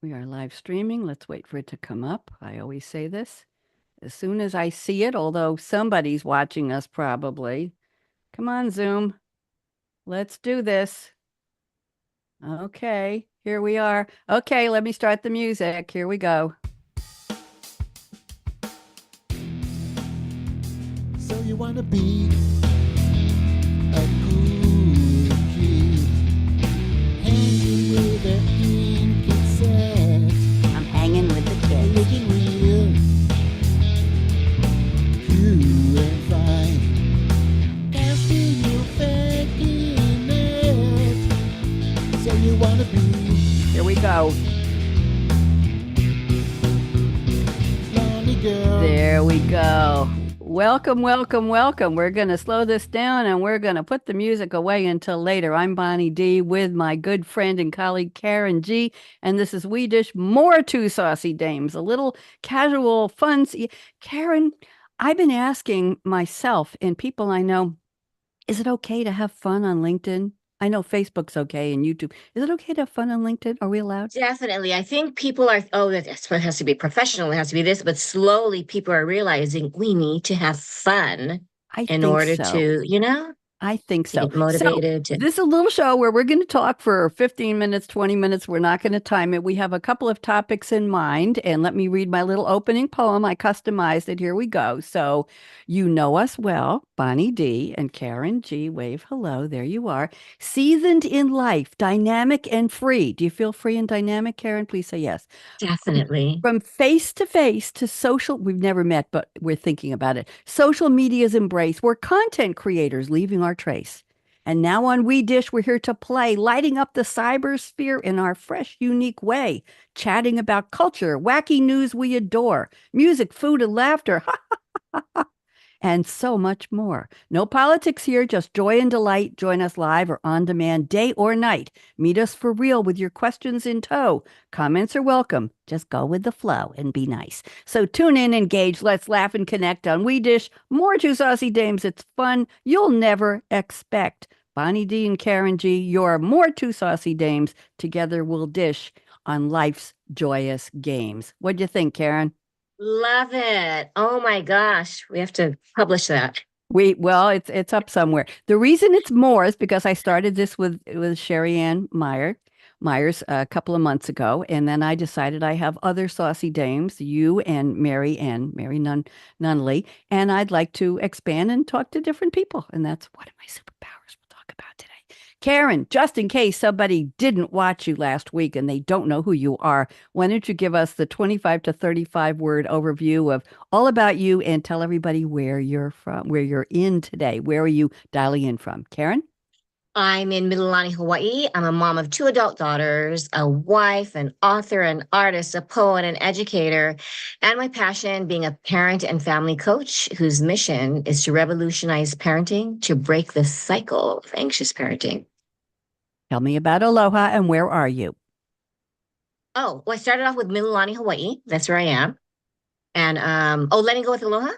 We are live streaming. Let's wait for it to come up. I always say this as soon as I see it, although somebody's watching us probably. Come on, Zoom. Let's do this. Okay, here we are. Okay, let me start the music. Here we go. So you wanna be a cool kid, hanging with the ink set, I'm hanging with the kids. looking real cool and fine, casting you faking it. So you wanna be Here we go. lonely girl. There we go. Welcome, welcome, welcome. We're going to slow this down and we're going to put the music away until later. I'm Bonnie D with my good friend and colleague Karen G. And this is We Dish More Too Saucy Dames, a little casual fun. Karen, I've been asking myself and people I know, is it okay to have fun on LinkedIn? I know Facebook's okay and YouTube. Is it okay to have fun on LinkedIn? Are we allowed? Definitely. I think people are, that's what has to be professional, it has to be this, but slowly people are realizing we need to have fun I in think order so. to, I think to so. get motivated. This is a little show where we're going to talk for 15 minutes, 20 minutes. We're not going to time it. We have a couple of topics in mind, and let me read my little opening poem. I customized it. Here we go. So, you know us well, Bonnie D and Karen G. Wave hello. There you are. Seasoned in life, dynamic and free. Do you feel free and dynamic, Karen? Please say yes. Definitely. From face to social, we've never met, but we're thinking about it. Social media's embrace. We're content creators leaving our trace. And now on We Dish, we're here to play, lighting up the cybersphere in our fresh, unique way, chatting about culture, wacky news we adore, music, food, and laughter. And so much more. No politics here, just joy and delight. Join us live or on demand, day or night. Meet us for real with your questions in tow. Comments are welcome. Just go with the flow and be nice. So tune in, engage, let's laugh and connect on We Dish. More Too Saucy Dames. It's fun you'll never expect. Bonnie D and Karen G, your More Too Saucy Dames. Together we'll dish on life's joyous games. What'd you think, Karen? Love it. Oh my gosh. We have to publish that. Well, it's up somewhere. The reason it's more is because I started this with Sherry Ann Myers a couple of months ago, and then I decided I have other saucy dames, you and Mary Nunley, and I'd like to expand and talk to different people, and that's one of my superpowers we'll talk about today. Karen, just in case somebody didn't watch you last week and they don't know who you are, why don't you give us the 25 to 35 word overview of all about you and tell everybody where you're from, where you're in today. Where are you dialing in from? Karen? I'm in Mililani, Hawaii. I'm a mom of two adult daughters, a wife, an author, an artist, a poet, an educator, and my passion being a parent and family coach whose mission is to revolutionize parenting to break the cycle of anxious parenting. Tell me about Aloha and where are you? Oh, well, I started off with Mililani, Hawaii. That's where I am. And letting go with Aloha.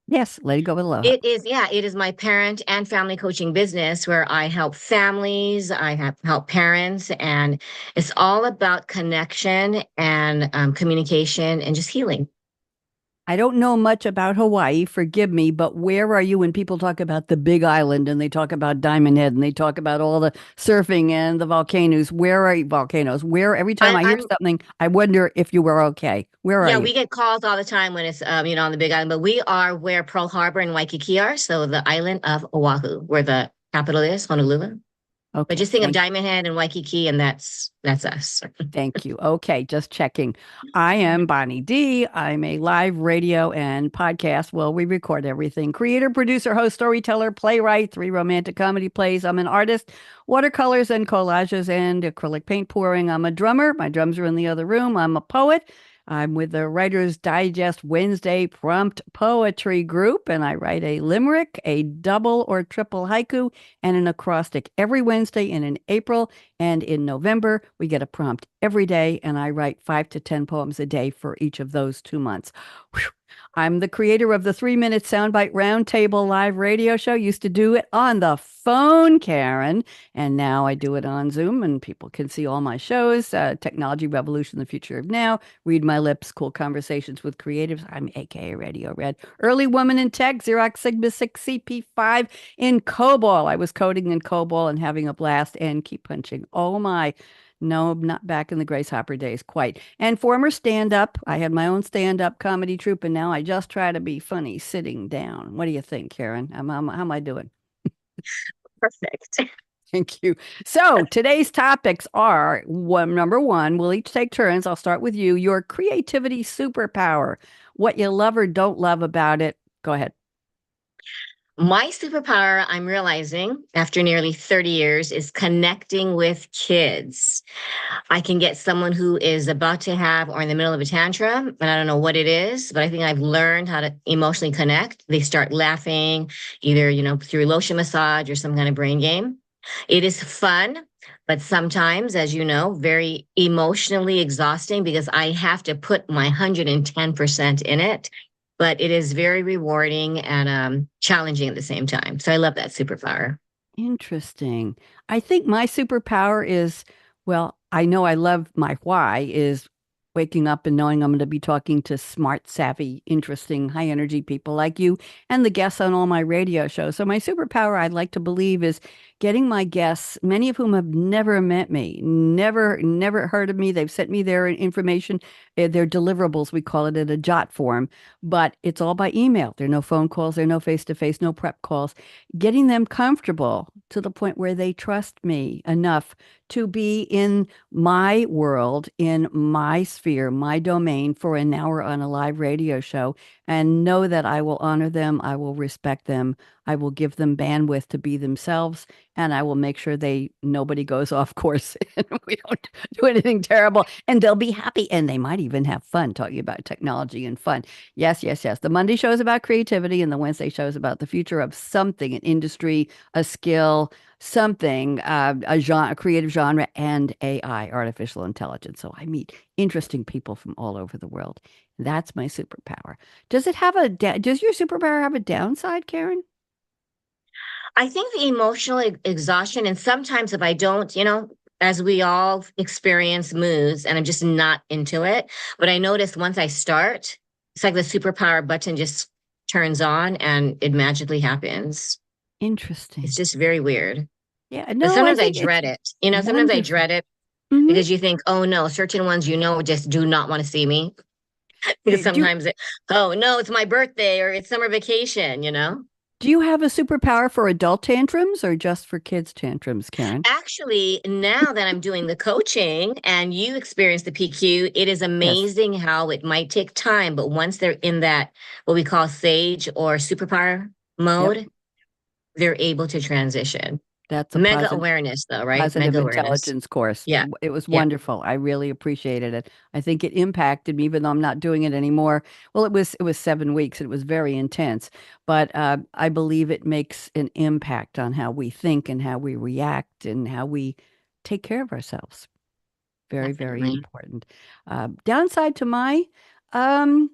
Yes, let it go with Aloha. It is my parent and family coaching business where I help families, I have help parents, and it's all about connection and communication and just healing. I don't know much about Hawaii, forgive me, but where are you when people talk about the Big Island and they talk about Diamond Head and they talk about all the surfing and the volcanoes? Where are you, volcanoes? Where every time I hear I'm something, I wonder if you were okay. Where are Yeah, you? we get calls all the time when it's on the Big Island, but we are where Pearl Harbor and Waikiki are, so the island of Oahu, where the capital is, Honolulu. But Okay, just think of Diamond Head and Waikiki, and that's us. thank you. Okay, just checking. I am Bonnie D. I'm a live radio and podcast. Well, we record everything. Creator, producer, host, storyteller, playwright, 3 romantic comedy plays. I'm an artist, watercolors and collages and acrylic paint pouring. I'm a drummer. My drums are in the other room. I'm a poet. I'm with the Writer's Digest Wednesday Prompt Poetry Group, and I write a limerick, a double or triple haiku, and an acrostic every Wednesday and in April. And in November, we get a prompt every day, and I write 5 to 10 poems a day for each of those 2 months. Whew. I'm the creator of the 3 minute soundbite roundtable live radio show. Used to do it on the phone, Karen, and now I do it on Zoom, and people can see all my shows. Technology Revolution, the Future of Now, Read My Lips, Cool Conversations with Creatives. I'm AKA Radio Red. Early Woman in Tech, Xerox Sigma 6 CP5 in COBOL. I was coding in COBOL and having a blast and keep punching. Oh my. No, I'm not back in the Grace Hopper days quite. And former stand up. I had my own stand up comedy troupe, and now I just try to be funny sitting down. What do you think, Karen? How am I doing? Perfect. Thank you. So today's topics are number one, we'll each take turns. I'll start with you. Your creativity superpower. What you love or don't love about it. Go ahead. My superpower, I'm realizing after nearly 30 years, is connecting with kids. I can get someone who is about to have or in the middle of a tantrum, and I don't know what it is, but I think I've learned how to emotionally connect. They start laughing, either, through lotion massage or some kind of brain game. It is fun, but sometimes, as you know, very emotionally exhausting because I have to put my 110% in it. But it is very rewarding and challenging at the same time. So I love that superpower. Interesting. I think my superpower is, well, I know I love my why is waking up and knowing I'm going to be talking to smart, savvy, interesting, high energy people like you and the guests on all my radio shows. So my superpower, I'd like to believe, is getting my guests, many of whom have never met me, never heard of me. They've sent me their information, their deliverables, we call it in a jot form, but it's all by email. There are no phone calls, there are no face-to-face, no prep calls. Getting them comfortable to the point where they trust me enough to be in my world, in my sphere, my domain for an hour on a live radio show, and know that I will honor them, I will respect them, I will give them bandwidth to be themselves, and I will make sure nobody goes off course and we don't do anything terrible, and they'll be happy, and they might even have fun talking about technology and fun. Yes, yes, yes. The Monday show is about creativity, and the Wednesday show is about the future of something, an industry, a skill, something, a creative genre, and AI, artificial intelligence. So I meet interesting people from all over the world. That's my superpower. Does your superpower have a downside, Karen? I think the emotional exhaustion, and sometimes if I don't, as we all experience moods and I'm just not into it, but I notice once I start, it's like the superpower button just turns on and it magically happens. It's Interesting. just very weird. Yeah, But no, I sometimes I think it's dread it. Sometimes I wonderful. dread it Hmm. because you think, oh no, certain ones just do not want to see me. Because Do sometimes oh no, it's my birthday or it's summer vacation. do you have a superpower for adult tantrums or just for kids tantrums, Karen? Actually, now that I'm doing the coaching and you experience the PQ, it is Yes. amazing how it might take time, but once they're in that, what we call sage or superpower Yep. mode, they're able to transition. That's a Mega positive. awareness, though, right? Positive Mega awareness. intelligence course. Yeah. It was Yeah. wonderful. I really appreciated it. I think it impacted me, even though I'm not doing it anymore. Well, it was 7 weeks. It was very intense, but I believe it makes an impact on how we think and how we react and how we take care of ourselves. Very, very Definitely. important. Downside to my um,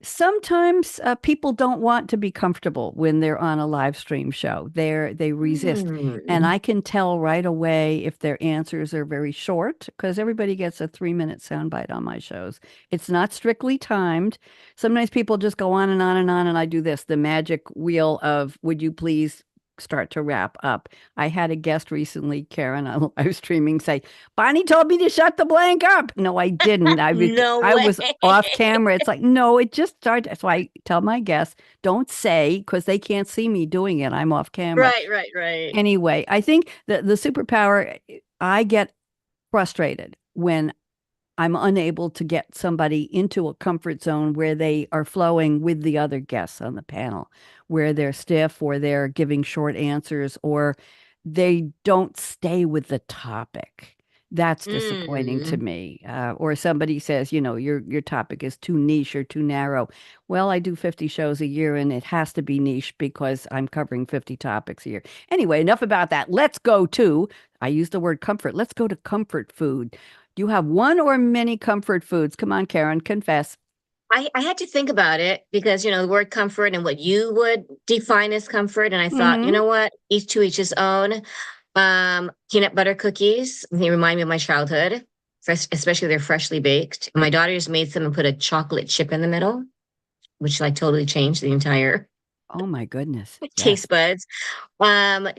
sometimes people don't want to be comfortable when they're on a live stream show. They resist. And Hmm. I can tell right away if their answers are very short because everybody gets a 3 minute soundbite on my shows. It's not strictly timed. Sometimes people just go on and on and on, and I do this, the magic wheel of would you please start to wrap up. I had a guest recently, Karen, on live streaming say, Bonnie told me to shut the blank up. No, I didn't. No I way. was off camera. It's like, no, it just started. So I tell my guests, don't say, because they can't see me doing it. I'm off camera. Right, right, right. Anyway, I think the superpower, I get frustrated when I'm unable to get somebody into a comfort zone where they are flowing with the other guests on the panel, where they're stiff or they're giving short answers or they don't stay with the topic. That's disappointing to Mm. me. Or somebody says, your topic is too niche or too narrow. Well, I do 50 shows a year and it has to be niche because I'm covering 50 topics a year. Anyway, enough about that. Let's go to, I use the word comfort. Let's go to comfort food. Do you have one or many comfort foods? Come on, Karen, confess. I had to think about it because, the word comfort and what you would define as comfort. And I thought, you Hmm. know what? Each to each his own. Peanut butter cookies, they remind me of my childhood, especially they're freshly baked. My daughter just made some and put a chocolate chip in the middle, which like totally changed the entire Oh my goodness. Yes. taste buds.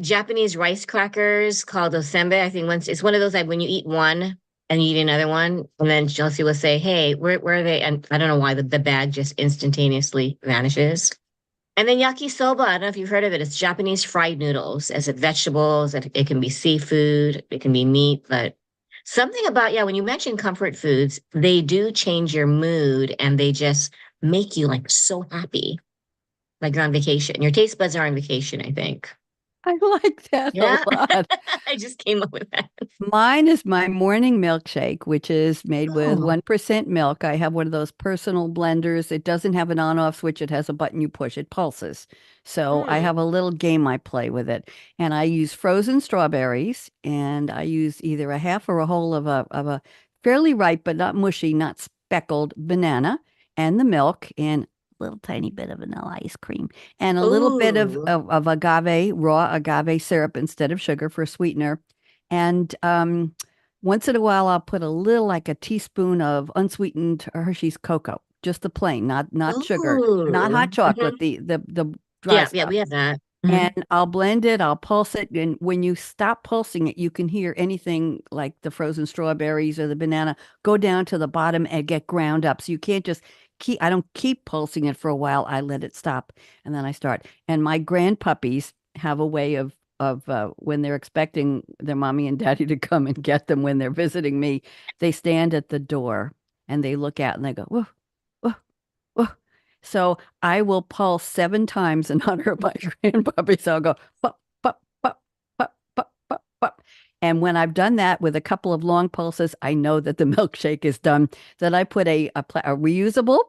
Japanese rice crackers called osembe. I think once it's one of those like when you eat one and you eat another one, and then Chelsea will say, "Hey, where are they?" And I don't know why the bag just instantaneously vanishes. And then yakisoba. I don't know if you've heard of it. It's Japanese fried noodles as a vegetables. It can be seafood. It can be meat. But something about, yeah, when you mention comfort foods, they do change your mood and they just make you like so happy, like you're on vacation. Your taste buds are on vacation, I think. I like that a Yeah. lot. I just came up with that. Mine is my morning milkshake, which is made with Oh. 1% milk. I have one of those personal blenders. It doesn't have an on-off switch. It has a button you push. It pulses. So I Hmm. have a little game I play with it. And I use frozen strawberries and I use either a half or a whole of a fairly ripe but not mushy, not speckled banana and the milk and a little tiny bit of vanilla ice cream and a little bit of, Ooh. of, of agave, raw agave syrup instead of sugar for a sweetener. And once in a while, I'll put a little, like a teaspoon of unsweetened Hershey's cocoa, just the plain, not sugar, not Ooh. hot chocolate, Mhm. the dry Yeah, yeah, stuff. we have that. And Mhm. I'll blend it, I'll pulse it. And when you stop pulsing it, you can hear anything like the frozen strawberries or the banana go down to the bottom and get ground up. So you can't just I don't keep pulsing it for a while. I let it stop and then I start. And my grandpuppies have a way of when they're expecting their mommy and daddy to come and get them when they're visiting me, they stand at the door and they look out and they go, whoa, whoa, whoa. So I will pulse 7 times in honor of my grandpuppy. So I'll go pop, pop, pop, pop, pop, pop, pop. And when I've done that with a couple of long pulses, I know that the milkshake is done. Then I put a reusable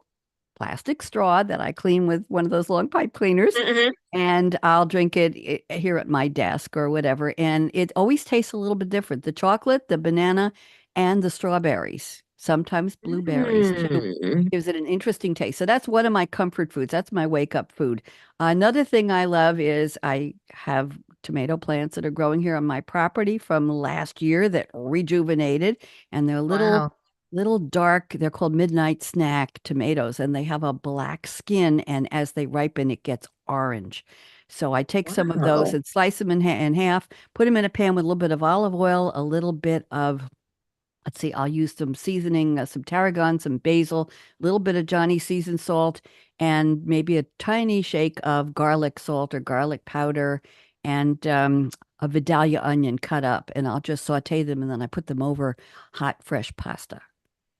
plastic straw that I clean with one of those long pipe cleaners, Mhm. and I'll drink it here at my desk or whatever. And it always tastes a little bit different. The chocolate, the banana, and the strawberries, sometimes blueberries too. Mm. Gives it an interesting taste. So that's one of my comfort foods. That's my wake up food. Another thing I love is I have tomato plants that are growing here on my property from last year that rejuvenated, and they're Wow. little dark. They're called midnight snack tomatoes, and they have a black skin. And as they ripen, it gets orange. So I take some of those Wow. and slice them in half, put them in a pan with a little bit of olive oil, a little bit of, let's see, I'll use some seasoning, some tarragon, some basil, a little bit of Johnny seasoned salt, and maybe a tiny shake of garlic salt or garlic powder, and a Vidalia onion cut up. And I'll just saute them, and then I put them over hot, fresh pasta.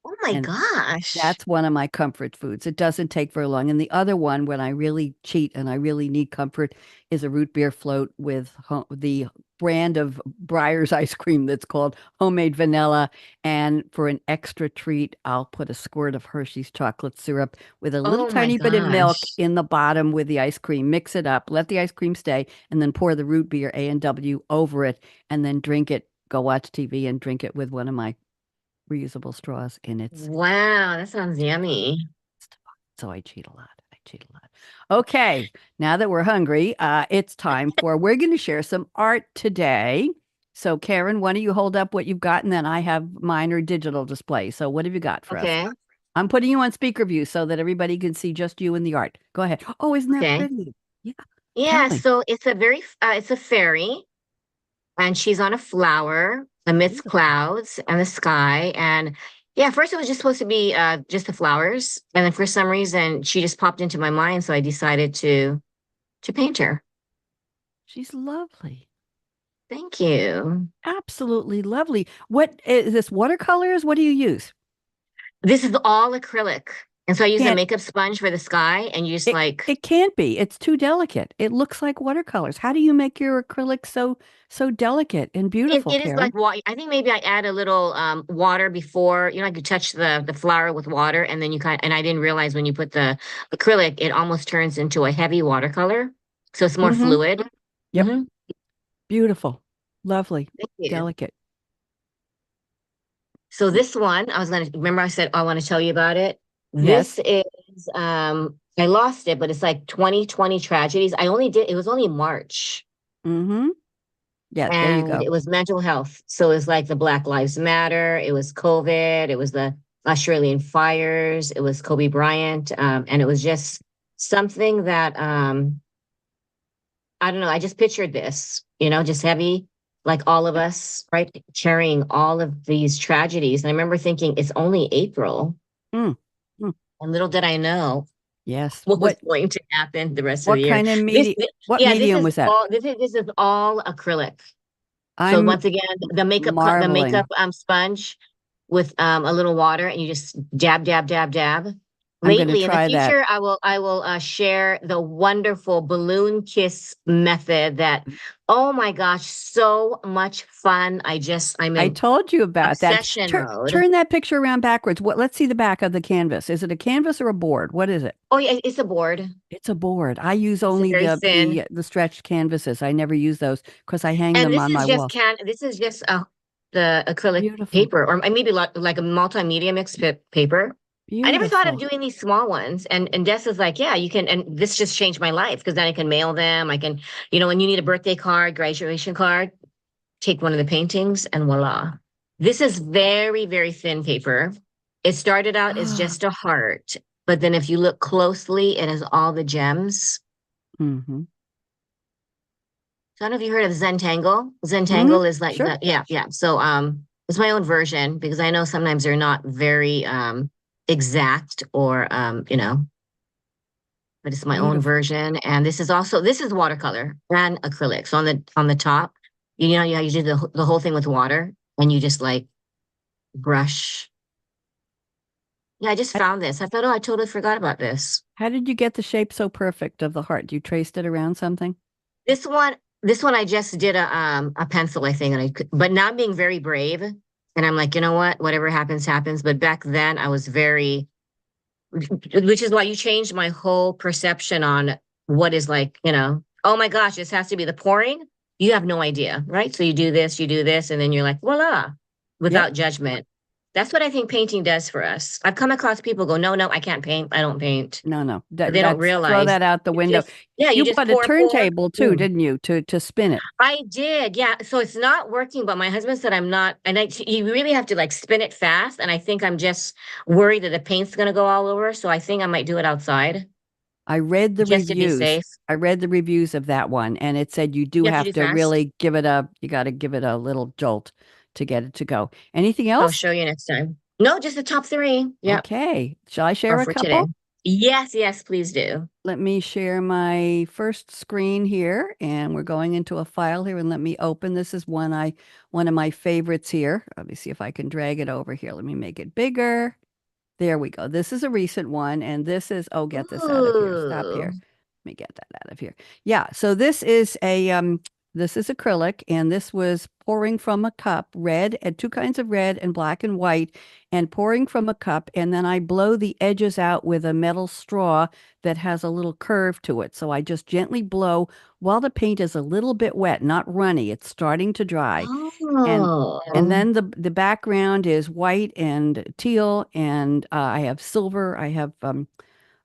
Oh my And gosh. that's one of my comfort foods. It doesn't take very long. And the other one, when I really cheat and I really need comfort, is a root beer float with the brand of Breyer's ice cream that's called homemade vanilla. And for an extra treat, I'll put a squirt of Hershey's chocolate syrup with a little Oh my tiny bit of milk gosh. in the bottom with the ice cream. Mix it up, let the ice cream stay, and then pour the root beer A&W over it, and then drink it. Go watch TV and drink it with one of my reusable straws, and it's Wow, that sounds divine. yummy. It's divine. So I cheat a lot. I cheat a lot. Okay, now that we're hungry, it's time for we're going to share some art today. So Karen, why don't you hold up what you've got, and then I have mine or digital display. So what have you got for us? Okay. I'm putting you on speaker view so that everybody can see just you and the art. Go ahead. Oh, isn't that Okay. pretty? Yeah. Tell Yeah, me. so it's a fairy and she's on a flower amidst Beautiful. clouds and the sky. And yeah, first it was just supposed to be just the flowers. And then for some reason she just popped into my mind. So I decided to paint her. She's lovely. Thank you. Absolutely lovely. What is this, watercolors? What do you use? This is all acrylic. And so I use a Can't makeup sponge for the sky, and you just it like it can't be. It's too delicate. It looks like watercolors. How do you make your acrylic so delicate and beautiful, it is like Karen? water. I think maybe I add a little water before, like you touch the flower with water, and then you and I didn't realize when you put the acrylic, it almost turns into a heavy watercolor. So it's more Mm-hmm. fluid. Yep. Hmm. Beautiful. Lovely. Thank you. Delicate. So this one, I was gonna remember I said I want to tell you about it. This Yes. is I lost it, but it's like 2020 tragedies. I only did it was only March. Mm-hmm. Yeah, there you And go. it was mental health. So it was like the Black Lives Matter, it was COVID, it was the Australian fires, it was Kobe Bryant, and it was just something that I don't know. I just pictured this, just heavy, like all of Yep. us, right, carrying all of these tragedies. And I remember thinking, it's only April, Mm. Mm. and little did I know Yes. what was going to happen the rest of the What year. kind of This, media what yeah, medium was that? this is all acrylic. So I'm once again, the makeup marveling. sponge with a little water, and you just dab, dab, dab, dab. I'm going to Lately, in the try that. future, I will share the wonderful balloon kiss method that, oh my gosh, so much fun. I'm I in told you about that. obsession Turn mode. turn that picture around backwards. Let's see the back of the canvas. Is it a canvas or a board? What is it? Oh yeah, it's a board. It's a board. I use It's only very the thin. the the stretched canvases. I never use those because I hang And them on my walls. this is just the acrylic Beautiful. paper, or maybe like a multimedia mixed paper. I never thought of Beautiful. doing these small ones. And Des is like, yeah, you can. And this just changed my life because then I can mail them. I can, when you need a birthday card, graduation card, take one of the paintings and voila. This is very, very thin paper. It started out as Ah. just a heart, but then if you look closely, it has all the gems. Mm-hmm. So I don't know if you heard of Zentangle. Mm-hmm. Zentangle is like Sure. the, yeah, yeah. So it's my own version because I know sometimes they're not very exact, or but it's my own Beautiful. version. And this is watercolor and acrylic. So on the top, you do the whole thing with water, and you just like brush. Yeah, I just H- found this. I thought, oh, I totally forgot about this. How did you get the shape so perfect of the heart? You traced it around something? This one, this one I just did a pencil, I think, and but now I'm being very brave. And I'm like, you know what? Whatever happens, happens. But back then I was very, which is why you changed my whole perception on what is like, oh my gosh, this has to be the pouring. You have no idea, right? So you do this, and then you're like, voila, Yep. without judgment. That's what I think painting does for us. I've come across people go, no, no, I can't paint. I don't paint. No, no. But they don't That's throw realize that out the you window. just, yeah, you You just bought a pour, pour. turntable too, Boom. didn't you, to spin it? I did, yeah. So it's not working, but my husband said I'm not, and you really have to like spin it fast. And I think I'm just worried that the paint's gonna go all over. So I think I might do it outside I read the just to be reviews. safe. I read the reviews of that one, and it said you do You have to have do to fast. really you got to give it a little jolt to get it to go. Anything I'll else? show you next time. No, just the top three. Yep, Okay. Shall I or share a for today. couple? Yes, yes, please do. Let me share my first screen here, and we're going into a file here, and let me open. This is one of my favorites here. Let me see if I can drag it over here. Let me make it bigger. There we go. This is a recent one, and this is, oh, get this out of here. Stop Ooh, here. Let me get that out of here. Yeah, so this is acrylic, and this was pouring from a cup, red, and two kinds of red and black and white, and pouring from a cup, and then I blow the edges out with a metal straw that has a little curve to it. So I just gently blow while the paint is a little bit wet, not runny. It's starting to dry. And and oh, then the background is white and teal, and I have silver. I have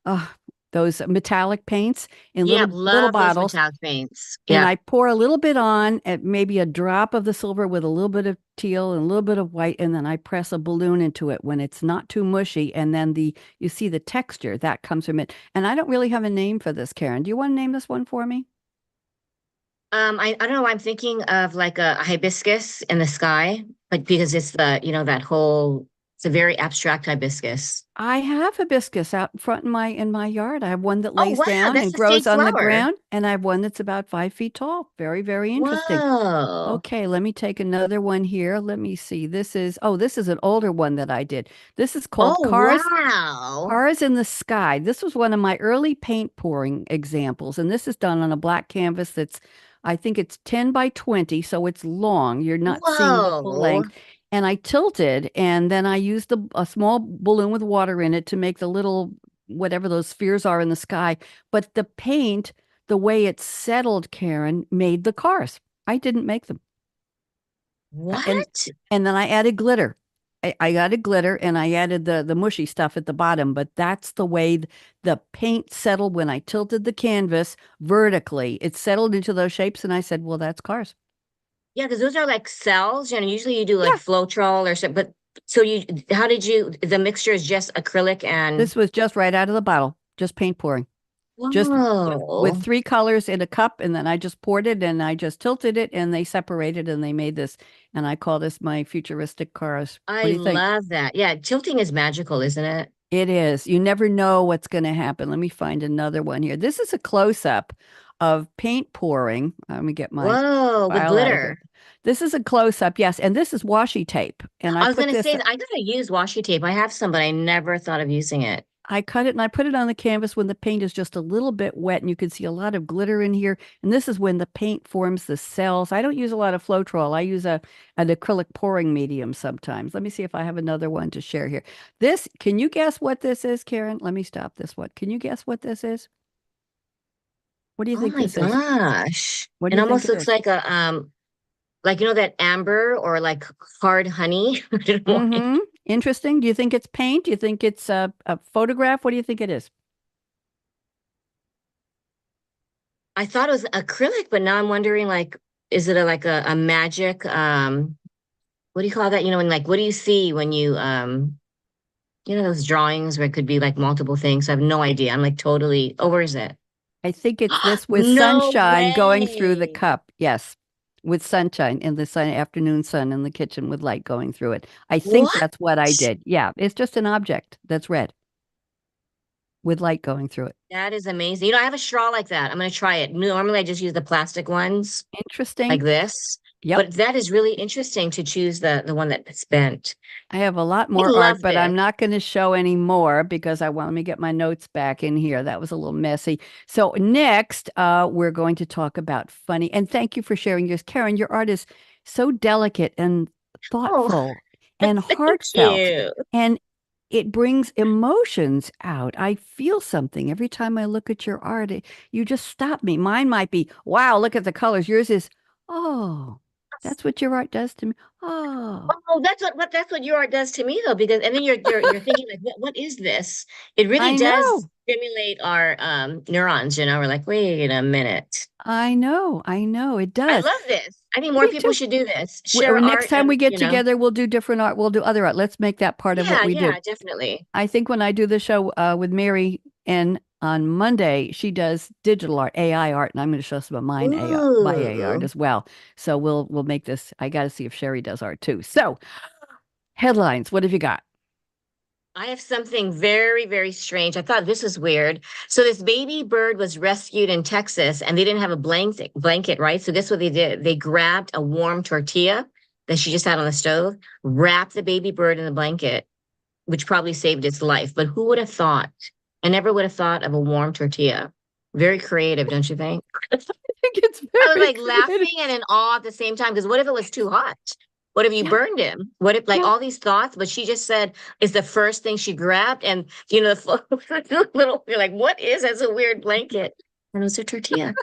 uh, those metallic paints in yeah, little love those bottles, metallic paints. and Yeah. I pour a little bit on, at maybe a drop of the silver with a little bit of teal and a little bit of white, and then I press a balloon into it when it's not too mushy, and then the you see the texture that comes from it. And I don't really have a name for this, Karen. Do you want to name this one for me? I don't know. I'm thinking of like a hibiscus in the sky, like because it's that whole. It's a very abstract hibiscus. I have hibiscus out in front in my yard. I have one that Oh, lays wow. down That's and the grows state on the flower. ground, and I have one that's about 5 feet tall. Very, very interesting. Whoa. Okay, let me take another one here. Let me see. This is an older one that I did. This is called Oh, wow. Cars in the Sky. This was one of my early paint pouring examples, and this is done on a black canvas I think it's 10 by 20, so it's long. You're not seeing the full Whoa. length. And I tilted, and then I used a small balloon with water in it to make the little, whatever those spheres are in the sky. But the paint, the way it settled, Karen, made the cars. I didn't make them. Uh, And What? and then I added glitter. I added glitter and I added the mushy stuff at the bottom, but that's the way the paint settled when I tilted the canvas vertically. It settled into those shapes, and I said, "Well, that's cars." Yeah, because those are like cells. You know, usually you do like Yeah, Floetrol or something. But so how did the mixture is just acrylic and, this was just right out of the bottle, just paint pouring, just with whoa. 3 colors in a cup, and then I just poured it and I just tilted it, and they separated and they made this, and I call this my futuristic cars. What I do you think? love that. Yeah, tilting is magical, isn't it? It is. You never know what's going to happen. Let me find another one here. This is a close up of paint pouring. Let me get my Whoa, with file out of glitter. here. This is a close up, yes. And this is washi tape. And I I was put gonna this, say that I gotta use washi tape. I have some, but I never thought of using it. I cut it and I put it on the canvas when the paint is just a little bit wet, and you can see a lot of glitter in here. And this is when the paint forms the cells. I don't use a lot of Floetrol. I use an acrylic pouring medium sometimes. Let me see if I have another one to share here. Can you guess what this is, Karen? Let me stop this one. Can you guess what this is? What do you Oh think my this is? gosh. What do It you think almost it looks is? like a like that amber or like hard honey. I don't know why. Mm-hmm. Interesting. Do you think it's paint? Do you think it's a photograph? What do you think it is? I thought it was acrylic, but now I'm wondering like, is it like a magic what do you call that? You know, and like what do you see when you know those drawings where it could be like multiple things? I have no idea. I'm like totally, oh, where is it? I think it's this with No sunshine going through the way. cup. Yes, with sunshine in the afternoon sun in the kitchen with light going through it. I think What? that's what I did. Yeah, it's just an object that's red with light going through it. That is amazing. You know, I have a straw like that. I'm gonna try it. Normally I just use the plastic ones Interesting. like this, Yep. but that is really interesting to choose the one that's bent. I have a lot I more art, love but this. I'm not going to show any more because I want let me get my notes back in here. That was a little messy. So next, we're going to talk about funny. And thank you for sharing yours, Karen. Your art is so delicate and Oh, thoughtful and thank heartfelt, you. and it brings emotions out. I feel something every time I look at your art. You just stop me. Mine might be, wow, look at the colors. Yours is, oh, that's what your art does to me. Oh, Oh, that's what your art does to me though, because and then you're thinking like, what is this? It really I does know. stimulate our neurons, you know. We're like, wait a minute. I know, I know, it I does. love this. I think more Me people too. should do this. Share Next art time we and, get together, we'll do different art. We'll do other art. Let's make that part of what yeah, we do. yeah, definitely. I think when I do the show with Mary and on Monday, she does digital art, AI art, and I'm going to show some of mine AI, my AI art Ooh. as well. So we'll make this. I got to see if Sherry does art too. So headlines. What have you got? I have something very, very strange. I thought this was weird. So this baby bird was rescued in Texas and they didn't have a blanket, right? So this is what they did. They grabbed a warm tortilla that she just had on the stove, wrapped the baby bird in the blanket, which probably saved its life. But who would have thought? I never would have thought of a warm tortilla. Very creative, don't you think? I think it's I was very like creative. laughing and in awe at the same time. Because what if it was too hot? What if you Yeah, burned him? What if like yeah. all these thoughts? But she just said it's the first thing she grabbed, and you know the little. You're like, what is? That's a weird blanket, and it was a tortilla.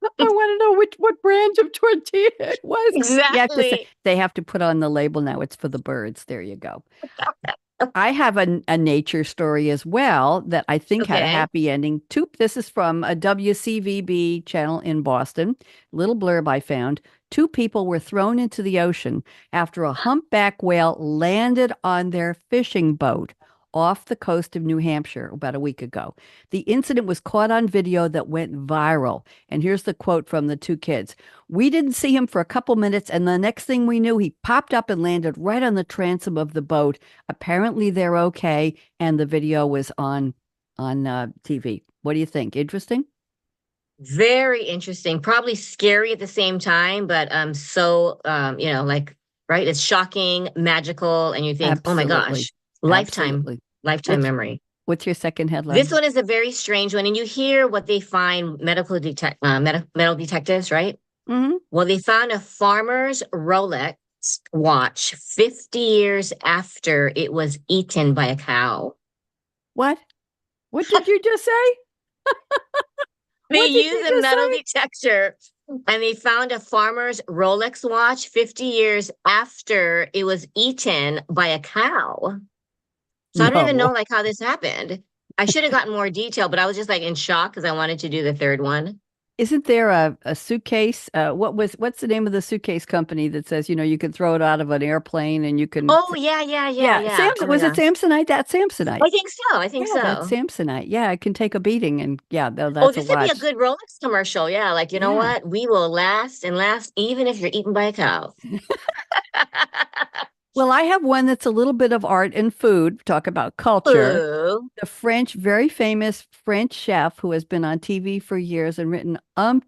I want to know what brand of tortilla it was. Yeah, because Exactly. they have to put on the label now. It's for the birds. There you go. I have a nature story as well that I think had a Okay. happy ending. This is from a WCVB channel in Boston. Little blurb I found. 2 people were thrown into the ocean after a humpback whale landed on their fishing boat. off the coast of New Hampshire about a week ago. The incident was caught on video that went viral. And here's the quote from the two kids. We didn't see him for a couple minutes, and the next thing we knew, he popped up and landed right on the transom of the boat. Apparently, they're okay, and the video was on TV. What do you think? Interesting? Very interesting. Probably scary at the same time, but like right, it's shocking, magical, and you think, oh my Absolutely. gosh, lifetime, Absolutely. lifetime What's memory. what's your second This headline? one is a very strange one, and you hear what they find metal detectives, right? Hmm. Well, they found a farmer's Rolex watch 50 years after it was eaten by a cow. What? What did you just say? They What did you used a just metal say? detector and they found a farmer's Rolex watch 50 years after it was eaten by a cow. So I don't even know No. like how this happened. I should have gotten more detail, but I was just like in shock because I wanted to do the third one. Isn't there a suitcase? What's the name of the suitcase company that says, you can throw it out of an airplane and you can Oh yeah, yeah, yeah, yeah, yeah. Samson Oh was it yeah. Samsonite? That's Samsonite. I think so. I think Yeah, that's so. Samsonite. Yeah, it can take a beating and yeah, Oh, that's a this would be a watch. good Rolex commercial. Yeah, like you know Yeah. what? We will last and last even if you're eaten by a cow. Well, I have one that's a little bit of art and food. Talk about culture. Ooh. The French, very famous French chef who has been on TV for years and written a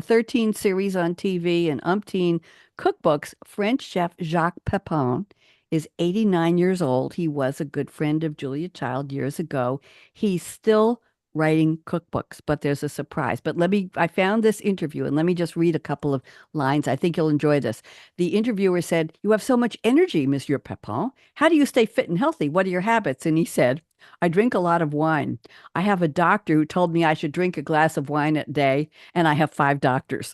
13 series on TV and umpteen cookbooks. French chef Jacques Pepin is 89 years old. He was a good friend of Julia Child years ago. He's still writing cookbooks, but there's a surprise. But I found this interview and let me just read a couple of lines. I think you'll enjoy this. The interviewer said, "You have so much energy, Monsieur Pepin. How do you stay fit and healthy? What are your habits?" And he said, "I drink a lot of wine. I have a doctor who told me I should drink a glass of wine a day, and I have five doctors."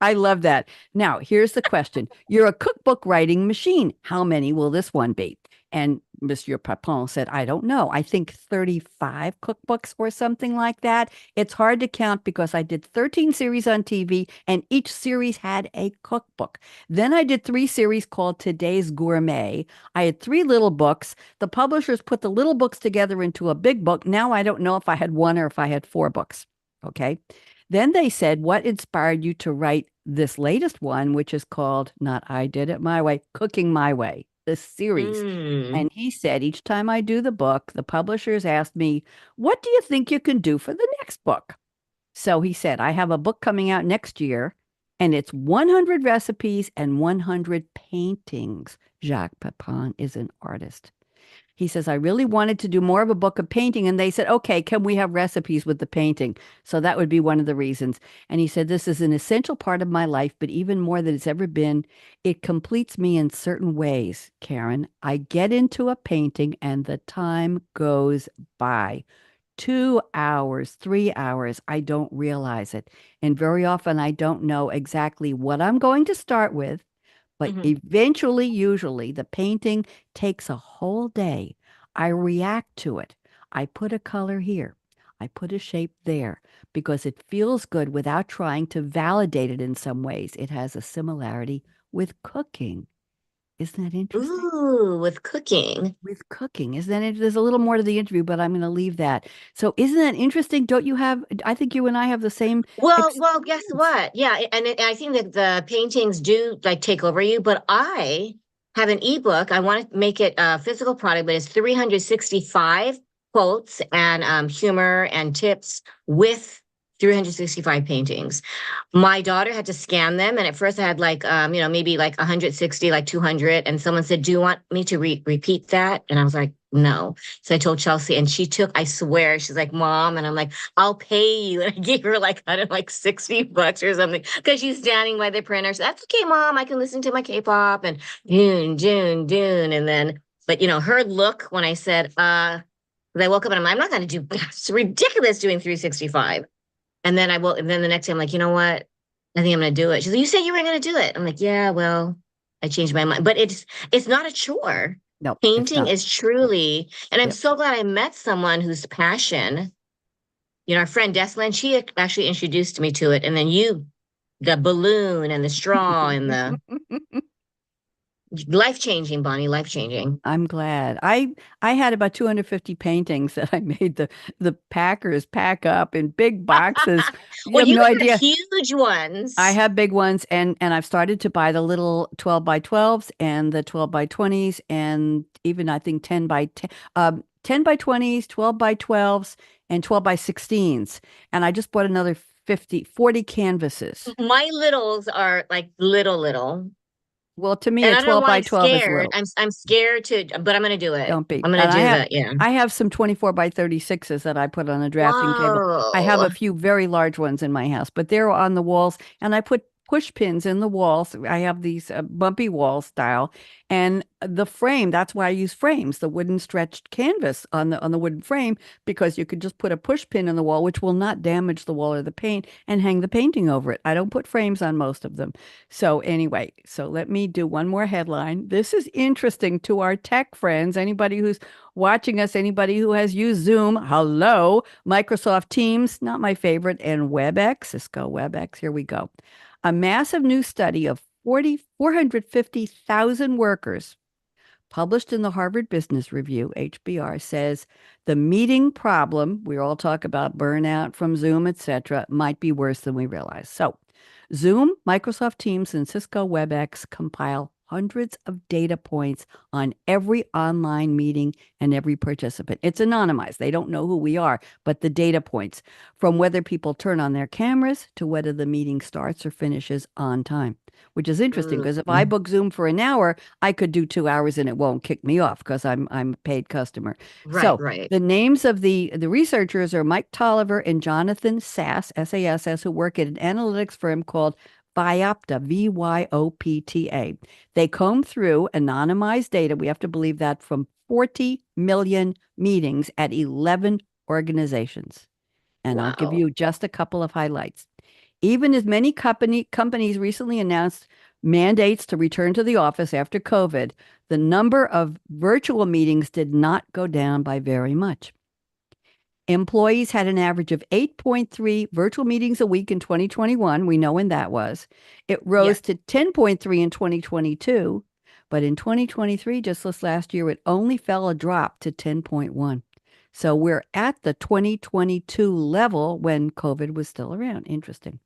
I love that. Now, here's the question. You're a cookbook writing machine. How many will this one be? And Monsieur Papon said, I don't know. I think 35 cookbooks or something like that. It's hard to count because I did 13 series on TV and each series had a cookbook. Then I did three series called Today's Gourmet. I had three little books. The publishers put the little books together into a big book. Now I don't know if I had one or if I had four books. Okay. Then they said, what inspired you to write this latest one, which is called Not I Did It My Way, Cooking My Way, this series. Mm. And he said, each time I do the book, the publishers asked me, what do you think you can do for the next book? So he said, I have a book coming out next year, and it's 100 recipes and 100 paintings. Jacques Pepin is an artist. He says, I really wanted to do more of a book of painting. And they said, okay, can we have recipes with the painting? So that would be one of the reasons. And he said, this is an essential part of my life, but even more than it's ever been, it completes me in certain ways, Karen. I get into a painting and the time goes by. 2 hours, 3 hours, I don't realize it. And very often I don't know exactly what I'm going to start with, but Mhm. eventually, usually, the painting takes a whole day. I react to it. I put a color here. I put a shape there because it feels good without trying to validate it in some ways. It has a similarity with cooking. Isn't that interesting? Ooh, with cooking. With cooking, isn't that there's a little more to the interview, but I'm going to leave that. So, isn't that interesting? Don't you have, I think you and I have the same Well, guess experience. what? Yeah, I think that the paintings do like take over you, but I have an ebook. I want to make it a physical product, but it's 365 quotes and humor and tips with 365 paintings. My daughter had to scan them, and at first I had like maybe like 160, like 200, and someone said, "Do you want me to repeat that?" And I was like, "No." So I told Chelsea, and she took, I swear, she's like, "Mom," and I'm like, "I'll pay you." And I gave her like, I don't know, like $60 or something because she's standing by the printer. So that's okay, Mom. I can listen to my K-pop and Dune, Dune, Dune. And then, but her look when I said, 'cause I woke up and I'm not going to do, it's ridiculous doing 365. And then I will, and then the next day I'm like, you know what? I think I'm going to do it. She's like, you said you were going to do it. I'm like, yeah, well, I changed my mind. But it's not a chore. No, it's Painting not. is Yep. truly, and I'm Yep. so glad I met someone whose passion, our friend Deslin, she actually introduced me to it. And then you, the balloon and the straw and the Life changing, Bonnie, life changing. I'm glad. I had about 250 paintings that I made the packers pack up in big boxes. You Well, have you no have idea. huge I ones. have big ones and I've started to buy the little 12 by 12s and the 12 by 20s and even I think 10 by 10, 10 by 20s, 12 by 12s and 12 by 16s. And I just bought another 40 canvases. My littles are like little. Well, to me, And a I don't know 12 why by I'm 12 is scared. little. I'm scared to, but I'm gonna do it. Don't be. I'm gonna And do that. Yeah. I have some 24 by 36s that I put on a drafting table. I have Whoa. a few very large ones in my house, but they're on the walls and I put push pins in the walls. I have these bumpy wall style and the frame, that's why I use frames, the wooden stretched canvas on the wooden frame because you could just put a push pin in the wall which will not damage the wall or the paint and hang the painting over it. I don't put frames on most of them. So anyway, so let me do one more headline. This is interesting to our tech friends. Anybody who's watching us, anybody who has used Zoom, hello, Microsoft Teams, not my favorite, and WebEx, Cisco WebEx. Here we go. A massive new study of 450,000 workers published in the Harvard Business Review, HBR, says the meeting problem, we all talk about burnout from Zoom, etc., might be worse than we realize. So, Zoom, Microsoft Teams, and Cisco WebEx compile hundreds of data points on every online meeting and every participant. It's anonymized. They don't know who we are, but the data points from whether people turn on their cameras to whether the meeting starts or finishes on time, which is interesting because if I Mm. book Zoom for an hour, I could do 2 hours and it won't kick me off because I'm a paid customer. Right, So right. the names of the researchers are Mike Tolliver and Jonathan Sass, who work at an analytics firm called Vyopta, Vyopta. They comb through anonymized data. We have to believe that from 40 million meetings at 11 organizations. And I'll give Wow. you just a couple of highlights. Even as many companies recently announced mandates to return to the office after COVID, the number of virtual meetings did not go down by very much. Employees had an average of 8.3 virtual meetings a week in 2021. We know when that was. It Yeah. rose to 10.3 in 2022, but in 2023, just this last year, it only fell a drop to 10.1. So we're at the 2022 level when COVID was still around. Interesting.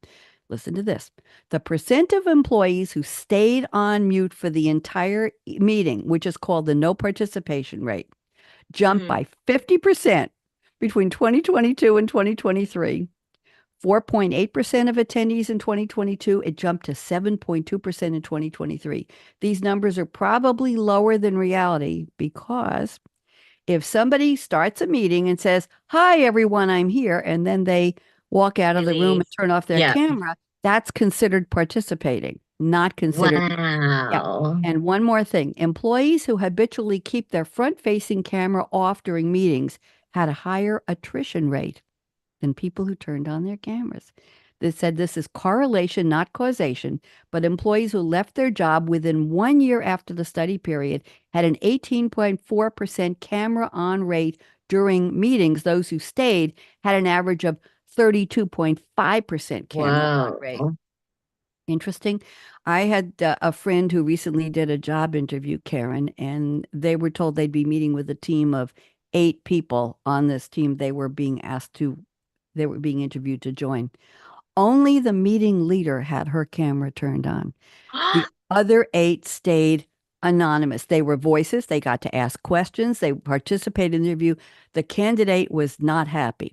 Listen to this. The percent of employees who stayed on mute for the entire meeting, which is called the no participation rate, jumped Hmm. by 50% between 2022 and 2023. 4.8% of attendees in 2022, it jumped to 7.2% in 2023. These numbers are probably lower than reality because if somebody starts a meeting and says, "Hi, everyone, I'm here," and then they walk out of They the room leave. and turn off their Yeah. camera, that's considered participating, not considered. Yeah. Wow. And one more thing, employees who habitually keep their front-facing camera off during meetings had a higher attrition rate than people who turned on their cameras. They said this is correlation, not causation, but employees who left their job within 1 year after the study period had an 18.4% camera on rate during meetings. Those who stayed had an average of 32.5% camera on Whoa. rate. Interesting. I had a friend who recently did a job interview, Karen, and they were told they'd be meeting with a team of 8 people on this team. They were being interviewed to join. Only the meeting leader had her camera turned on. The other 8 stayed anonymous. They were voices. They got to ask questions. They participated in the interview. The candidate was not happy.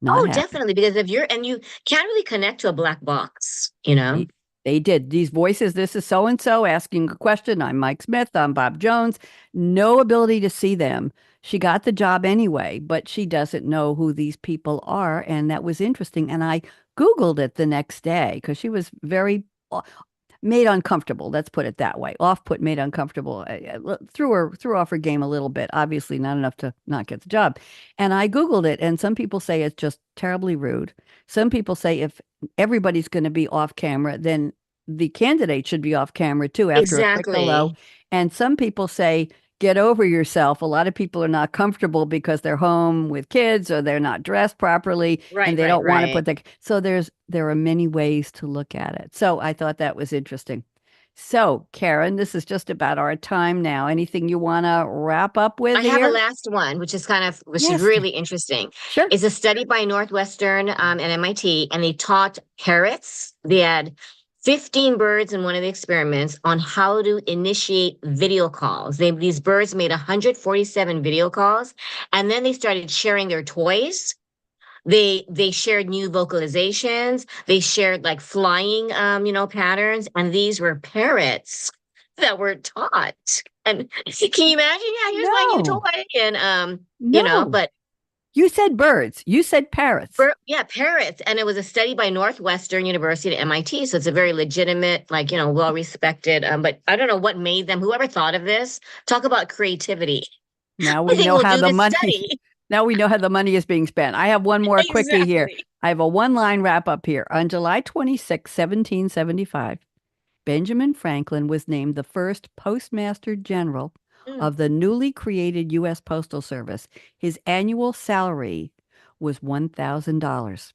Not Oh, happy. definitely. Because if you're, and you can't really connect to a black box, you know? They, they did. These voices, this is so and so asking a question. I'm Mike Smith. I'm Bob Jones. No ability to see them. She got the job anyway, but she doesn't know who these people are. And that was interesting. And I Googled it the next day because she was very made uncomfortable. Let's put it that way. Off put, made uncomfortable. Threw off her game a little bit. Obviously, not enough to not get the job. And I Googled it, and some people say it's just terribly rude. Some people say if everybody's going to be off camera, then the candidate should be off camera too after a quick hello. Exactly. And some people say, get over yourself. A lot of people are not comfortable because they're home with kids or they're not dressed properly and Right, they right, don't want to right. put the so there are many ways to look at it. So I thought that was interesting. So, Karen, this is just about our time now. Anything you want to wrap up with I have a here? last one, which is Yes, really interesting. sure. It's a study by Northwestern and MIT, and they taught parrots. They had 15 birds in one of the experiments on how to initiate video calls. These birds made 147 video calls, and then they started sharing their toys. They shared new vocalizations. They shared like flying, patterns, and these were parrots that were taught. And can you imagine? Yeah, here's my new No, toy, and no. but You said birds. You said parrots. yeah, parrots, and it was a study by Northwestern University at MIT, so it's a very legitimate, like well respected. But I don't know what made them. Whoever thought of this, talk about creativity. Now I we think know we'll how do the this money. study. Now we know how the money is being spent. I have one more quickie here. Exactly. I have a one-line wrap-up here. On July 26, 1775, Benjamin Franklin was named the first Postmaster General Mm. of the newly created U.S. Postal Service. His annual salary was $1,000.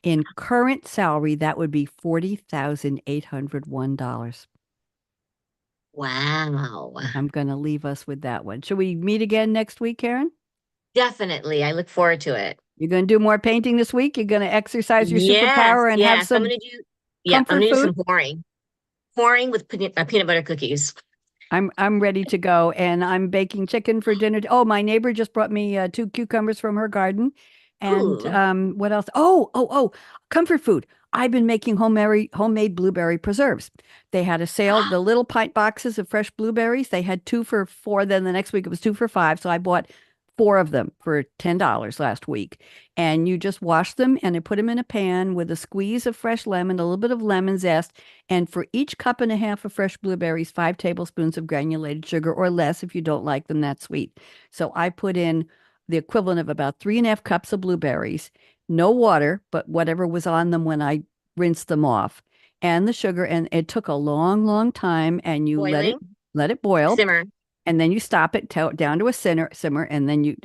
In current salary, that would be $40,801. Wow. I'm going to leave us with that one. Should we meet again next week, Karen? Definitely. I look forward to it. You're going to do more painting this week? You're going to exercise your Yes, superpower and have yes. some I'm comfort gonna do food? some pouring. Pouring with peanut butter cookies. I'm ready to go, and I'm baking chicken for dinner. Oh, my neighbor just brought me two cucumbers from her garden, and Ooh. what else? Oh, comfort food. I've been making homemade blueberry preserves. They had a sale, the little pint boxes of fresh blueberries. They had 2 for $4. Then the next week it was 2 for $5. So I bought 4 of them for $10 last week. And you just wash them and I put them in a pan with a squeeze of fresh lemon, a little bit of lemon zest, and for each cup and a half of fresh blueberries, 5 tablespoons of granulated sugar or less if you don't like them that sweet. So I put in the equivalent of about 3.5 cups of blueberries, no water, but whatever was on them when I rinsed them off, and the sugar. And it took a long, long time. And you Boiling. let it boil, Simmer. and then you stop it down to a simmer, and then you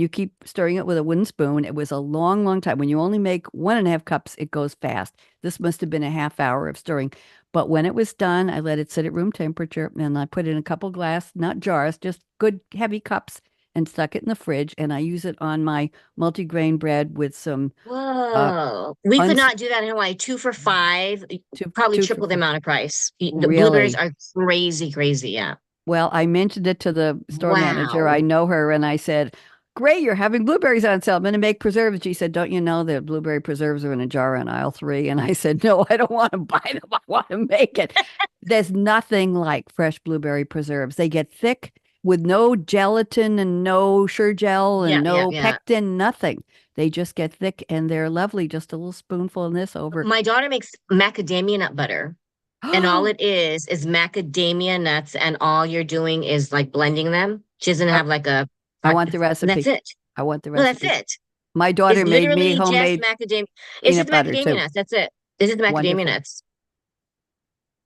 keep stirring it with a wooden spoon. It was a long, long time. When you only make 1.5 cups, it goes fast. This must have been a half hour of stirring. But when it was done, I let it sit at room temperature, and I put it in a couple glass, not jars, just good heavy cups, and stuck it in the fridge. And I use it on my multigrain bread with some uh Whoa. We could uns not do that in Hawaii. 2 for $5, probably two for triple the amount of price. The blueberries really. are crazy, crazy. Yeah. Well, I mentioned it to the store manager. I Wow. know her, and I said, "Great, you're having blueberries on sale. I'm going to make preserves." She said, "Don't you know that blueberry preserves are in a jar on aisle 3?" And I said, "No, I don't want to buy them. I want to make it." There's nothing like fresh blueberry preserves. They get thick with no gelatin and no Sure-Gel Yeah, and yeah, no yeah. pectin, nothing. They just get thick and they're lovely. Just a little spoonful in this over. My daughter makes macadamia nut butter. And all Oh, it is macadamia nuts, and all you're doing is like blending them. She doesn't I, have like a, I want the and that's recipe. it. I want the No, that's recipe. it. My It's daughter made me literally just homemade macadamia. It's just peanut butter macadamia too. nuts. That's it. It's just macadamia Wonderful. nuts.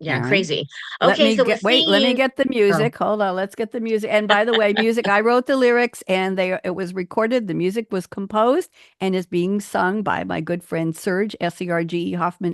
Yeah, Karen. crazy. Okay, so we'll Let see me you. get the Oh, music. Hold on, let's get the music. And by the way, music, I wrote the lyrics and it was recorded. The music was composed and is being sung by my good friend Serge, Serge Hoffman, Hoffmann,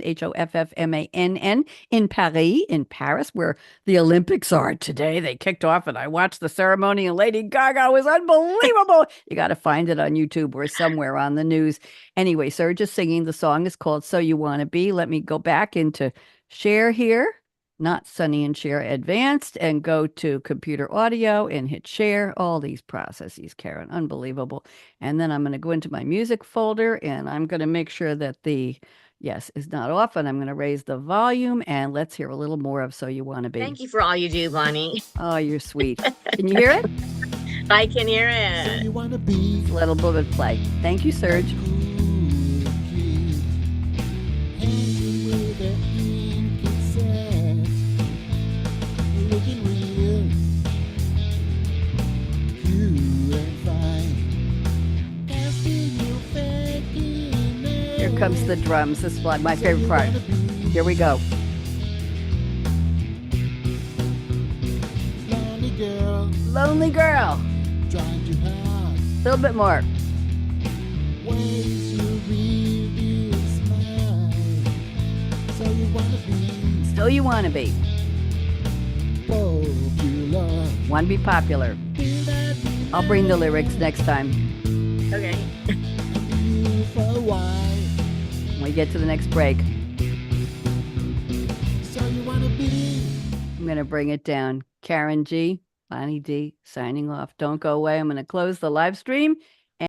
in Paris, in Paris, where the Olympics are today. They kicked off and I watched the ceremony and Lady Gaga was unbelievable. You got to find it on YouTube or somewhere on the news. Anyway, Serge is singing. The song is called So You Want to Be. Let me go back into share here, not Sonny and Share Advanced, and go to computer audio and hit share. All these processes, Karen, unbelievable. And then I'm going to go into my music folder and I'm going to make sure that the yes is not off, and I'm going to raise the volume and let's hear a little more of So You Want to Be. thank you for all you do, Bonnie. Oh, you're sweet. Can you hear it? I can hear So it. you wanna be It's a little bit of play. Thank you, that Serge. cool kid, hanging with the ink set, looking real cool and fine, asking you faking Here comes the it. drums. This is my So favorite you part. wanna be Here we go. lonely girl, Lonely girl. trying to hide A little bit more. ways you really smile. So you wanna be So you want to be. Popular. Want to be popular. Will that be I'll bring the lyrics next time Okay. you for a while? when we get to the next break. So you wanna be I'm going to bring it down. Karen G, Bonnie D, signing off. Don't go away. I'm going to close the live stream